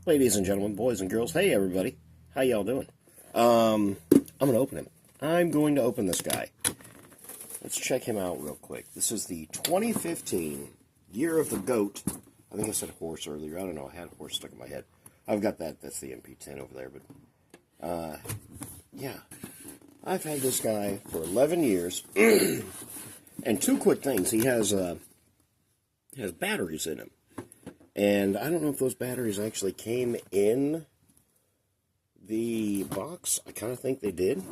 Ladies and gentlemen, boys and girls, hey everybody, how y'all doing? I'm going to open him. I'm going to open this guy. Let's check him out real quick. This is the 2015 Year of the Goat. I think I said horse earlier. I don't know. I had a horse stuck in my head. I've got that. That's the MP10 over there. But, yeah. I've had this guy for 11 years. And two quick things. He has batteries in him. And I don't know if those batteries actually came in the box. I kind of think they did.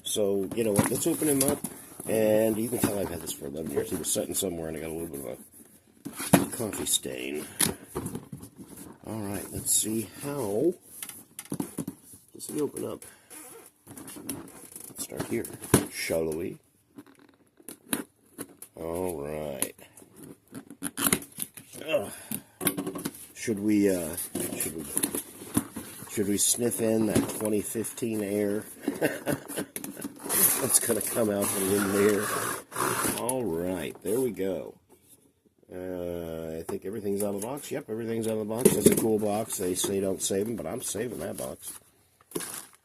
So, you know what, let's open him up. And you can tell I've had this for 11 years. He was sitting somewhere and I got a little bit of a coffee stain. Alright, let's see how does he open up. Let's start here, shall we? Alright. Should we sniff in that 2015 air that's going to come out from in there? All right, there we go. I think everything's out of the box. Yep, everything's out of the box. That's a cool box. They say don't save them, but I'm saving that box.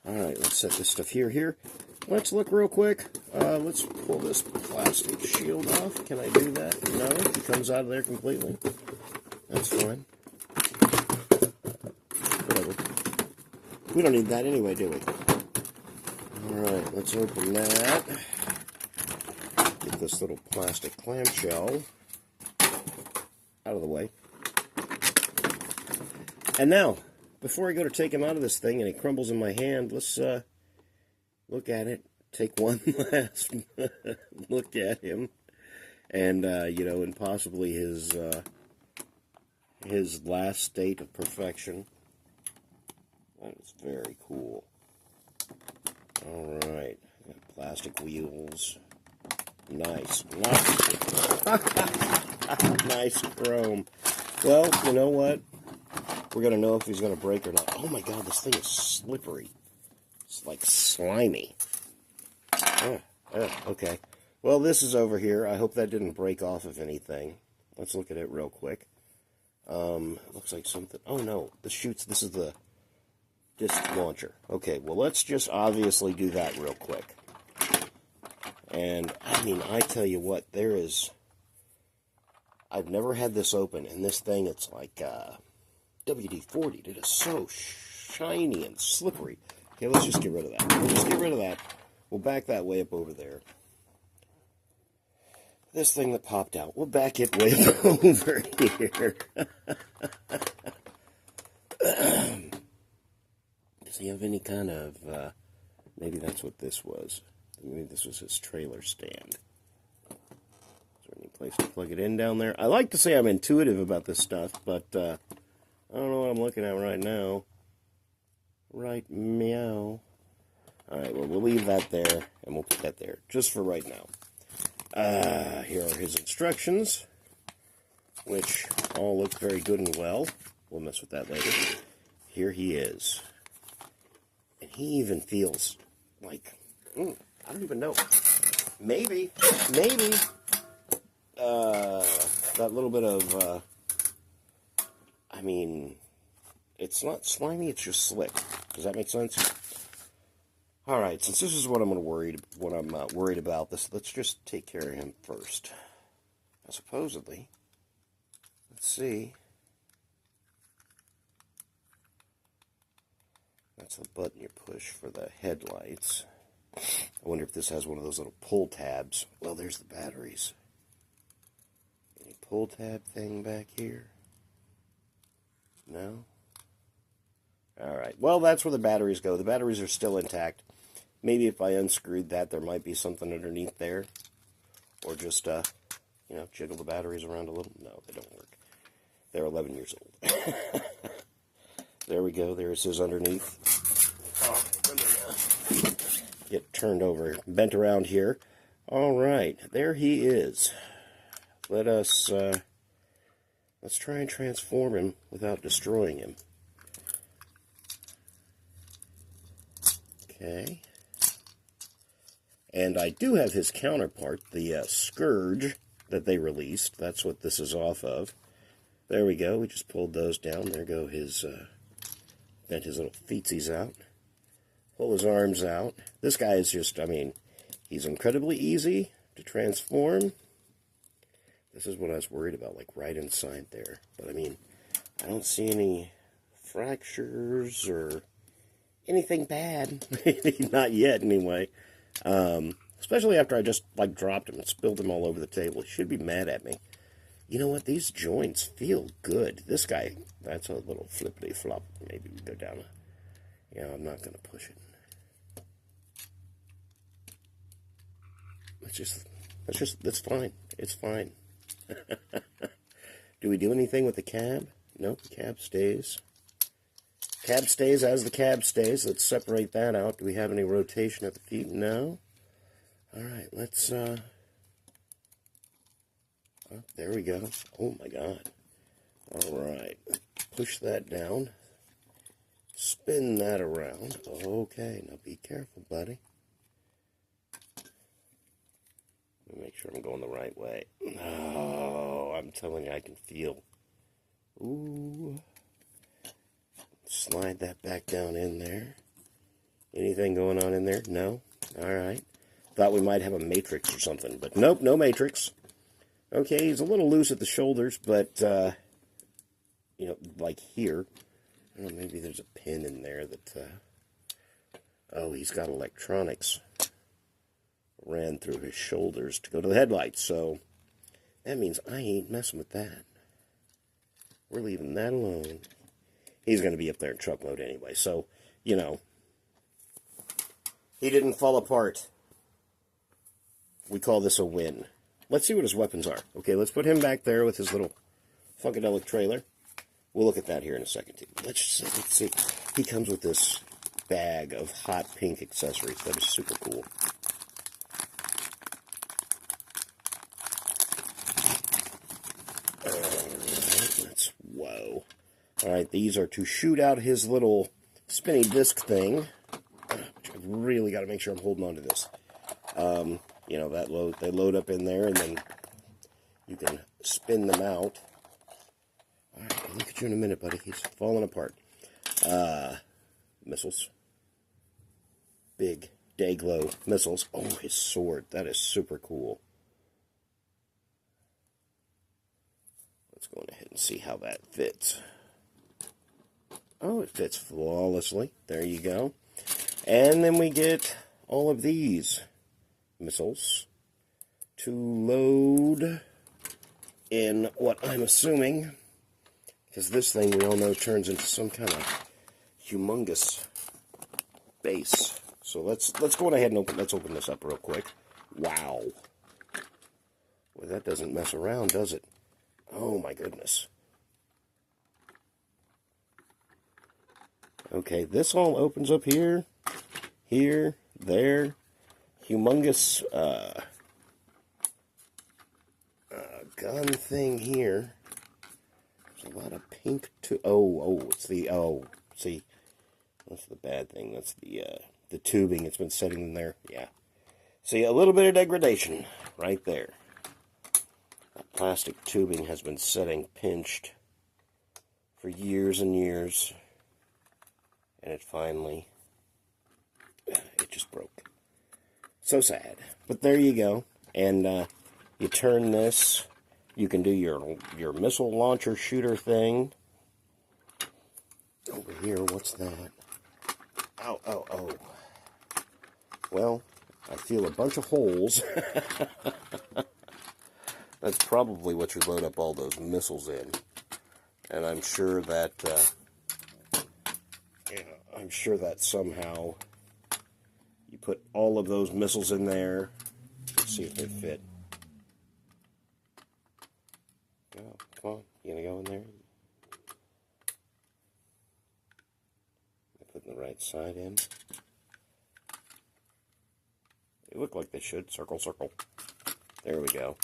All right, let's set this stuff here. Let's look real quick. Let's pull this plastic shield off. Can I do that? No, it comes out of there completely. That's fine. Whatever. We don't need that anyway, do we? Alright, let's open that. Get this little plastic clamshell out of the way. And now, before I go to take him out of this thing and it crumbles in my hand, let's look at it. Take one last look at him. And, you know, and possibly his last state of perfection. That is very cool. Alright. Plastic wheels. Nice. Nice chrome. Well, you know what? We're going to know if he's going to break or not. Oh my god, this thing is slippery. It's like slimy. Okay. Well, this is over here. I hope that didn't break off of anything. Let's look at it real quick. Looks like something. Oh no, this is the disc launcher. Okay, well let's just obviously do that real quick. And I mean, I tell you what, I've never had this open, and this thing, it's like WD-40. It is so shiny and slippery. Okay, let's just get rid of that. We'll back that way up over there. This thing that popped out, we'll back it way over here. Does he have any kind of, maybe that's what this was. Maybe this was his trailer stand. Is there any place to plug it in down there? I like to say I'm intuitive about this stuff, but I don't know what I'm looking at right now. Right meow. Alright, well, we'll leave that there, and we'll put that there, just for right now. Here are his instructions, which all look very good and well. We'll mess with that later. Here he is. And he even feels like, I don't even know. Maybe, that little bit of, I mean, it's not slimy, it's just slick. Does that make sense? All right, since this is what I'm worried about, let's just take care of him first. Now, supposedly, let's see. That's the button you push for the headlights. I wonder if this has one of those little pull tabs. Well, there's the batteries. Any pull tab thing back here? No? All right. Well, that's where the batteries go. The batteries are still intact. Maybe if I unscrewed that, there might be something underneath there. Or just, you know, jiggle the batteries around a little. No, they don't work. They're 11 years old. There we go. There's his underneath. Oh, let me get turned over, bent around here. All right. There he is. Let's try and transform him without destroying him. Okay. And I do have his counterpart, the Scourge that they released. That's what this is off of. There we go. We just pulled those down. There go his, bent his little feetsies out. Pull his arms out. This guy is just, I mean, he's incredibly easy to transform. This is what I was worried about, like right inside there. But I mean, I don't see any fractures or anything bad. Not yet, anyway. Especially after I just, like, dropped him and spilled him all over the table. He should be mad at me. You know what? These joints feel good. This guy, that's a little flippity-flop. Maybe we go down. Yeah, I'm not going to push it. That's fine. It's fine. Do we do anything with the cab? Nope, the cab stays. Cab stays as the cab stays. Let's separate that out. Do we have any rotation at the feet? No. All right, let's, oh, there we go. Oh, my God. All right. Push that down. Spin that around. Okay, now be careful, buddy. Let me make sure I'm going the right way. Oh, I'm telling you, I can feel. Ooh. Slide that back down in there. Anything going on in there? No? All right. Thought we might have a matrix or something, but nope, no matrix. Okay, he's a little loose at the shoulders, but, you know, like here. I don't know, maybe there's a pin in there that, oh, he's got electronics ran through his shoulders to go to the headlights, so that means I ain't messing with that. We're leaving that alone. He's going to be up there in truck mode anyway, so, you know, he didn't fall apart. We call this a win. Let's see what his weapons are. Okay, let's put him back there with his little Funkadelic trailer. We'll look at that here in a second, too. Let's see. He comes with this bag of hot pink accessories. That is super cool. Alright, whoa. Alright, these are to shoot out his little spinny disc thing. Which I've really got to make sure I'm holding on to this. You know, they load up in there, and then you can spin them out. Alright, I'll look at you in a minute, buddy. He's falling apart. Missiles. Big day-glow missiles. Oh, his sword. That is super cool. Let's go ahead and see how that fits. Oh, it fits flawlessly. There you go. And then we get all of these missiles to load in what I'm assuming, because this thing we all know turns into some kind of humongous base. So let's go ahead and open this up real quick. Wow. Well, that doesn't mess around, does it? Oh my goodness. Okay, this all opens up here, there. Humongous gun thing here. There's a lot of pink too. It's the, see, that's the bad thing. That's the tubing. It's been sitting in there. Yeah. See, a little bit of degradation right there. That plastic tubing has been sitting pinched for years and years. And it finally, it just broke. So sad. But there you go. And you turn this. You can do your missile launcher shooter thing. Over here, what's that? Oh. Well, I feel a bunch of holes. That's probably what you load up all those missiles in. And I'm sure that, somehow you put all of those missiles in there. Let's see if they fit. Oh, come on. You gonna go in there? Putting the right side in. They look like they should. Circle, circle. There we go.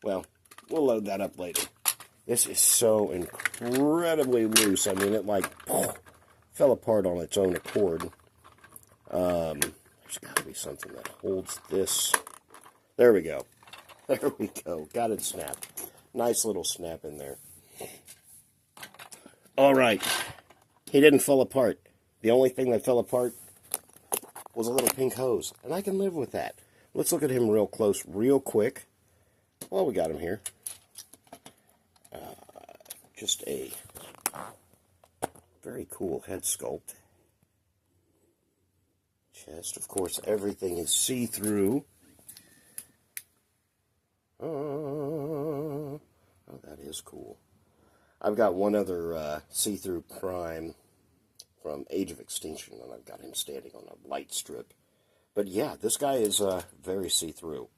Well, we'll load that up later. This is so incredibly loose. I mean, it like fell apart on its own accord. There's got to be something that holds this. There we go. There we go. Got it snapped. Nice little snap in there. All right. He didn't fall apart. The only thing that fell apart was a little pink hose, and I can live with that. Let's look at him real close, real quick. Well, we got him here. Just a very cool head sculpt. Chest, of course, everything is see-through. Oh, that is cool. I've got one other see-through Prime from Age of Extinction, and I've got him standing on a light strip. But yeah, this guy is very see-through.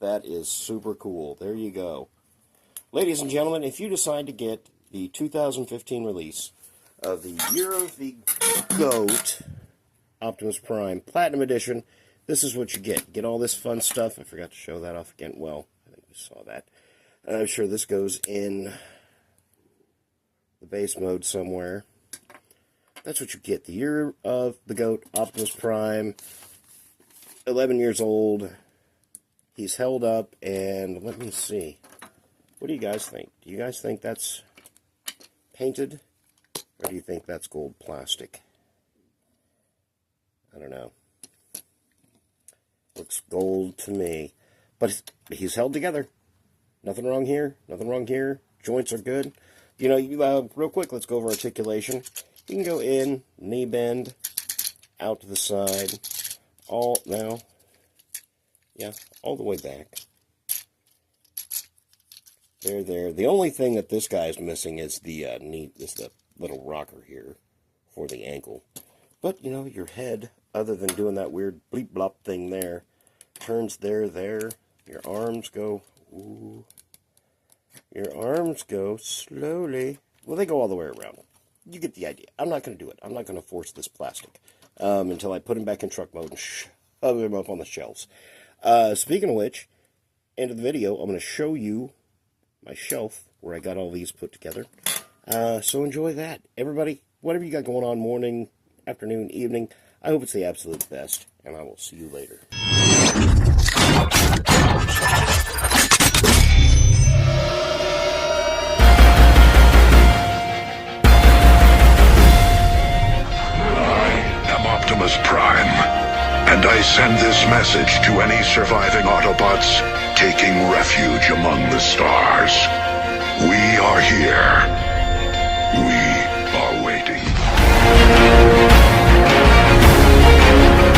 That is super cool. There you go. Ladies and gentlemen, if you decide to get the 2015 release of the Year of the Goat Optimus Prime Platinum Edition, this is what you get. Get all this fun stuff. I forgot to show that off again. Well, I think we saw that. I'm sure this goes in the base mode somewhere. That's what you get. The Year of the Goat Optimus Prime, 11 years old. He's held up, and let me see. What do you guys think? Do you guys think that's painted, or do you think that's gold plastic? I don't know. Looks gold to me. But he's held together. Nothing wrong here. Nothing wrong here. Joints are good. You know, real quick, let's go over articulation. You can go in, knee bend, out to the side, all the way back. There. The only thing that this guy is missing is the the little rocker here for the ankle. But, you know, your head, other than doing that weird bleep blop thing there, turns there. Your arms go, ooh. Your arms go slowly. Well, they go all the way around. You get the idea. I'm not going to do it. I'm not going to force this plastic until I put him back in truck mode and shove him up on the shelves. Speaking of which, end of the video, I'm going to show you my shelf where I got all these put together. So enjoy that. Everybody, whatever you got going on, morning, afternoon, evening, I hope it's the absolute best, and I will see you later. I am Optimus Prime, and I send this message to any surviving Autobots taking refuge among the stars. We are here. We are waiting.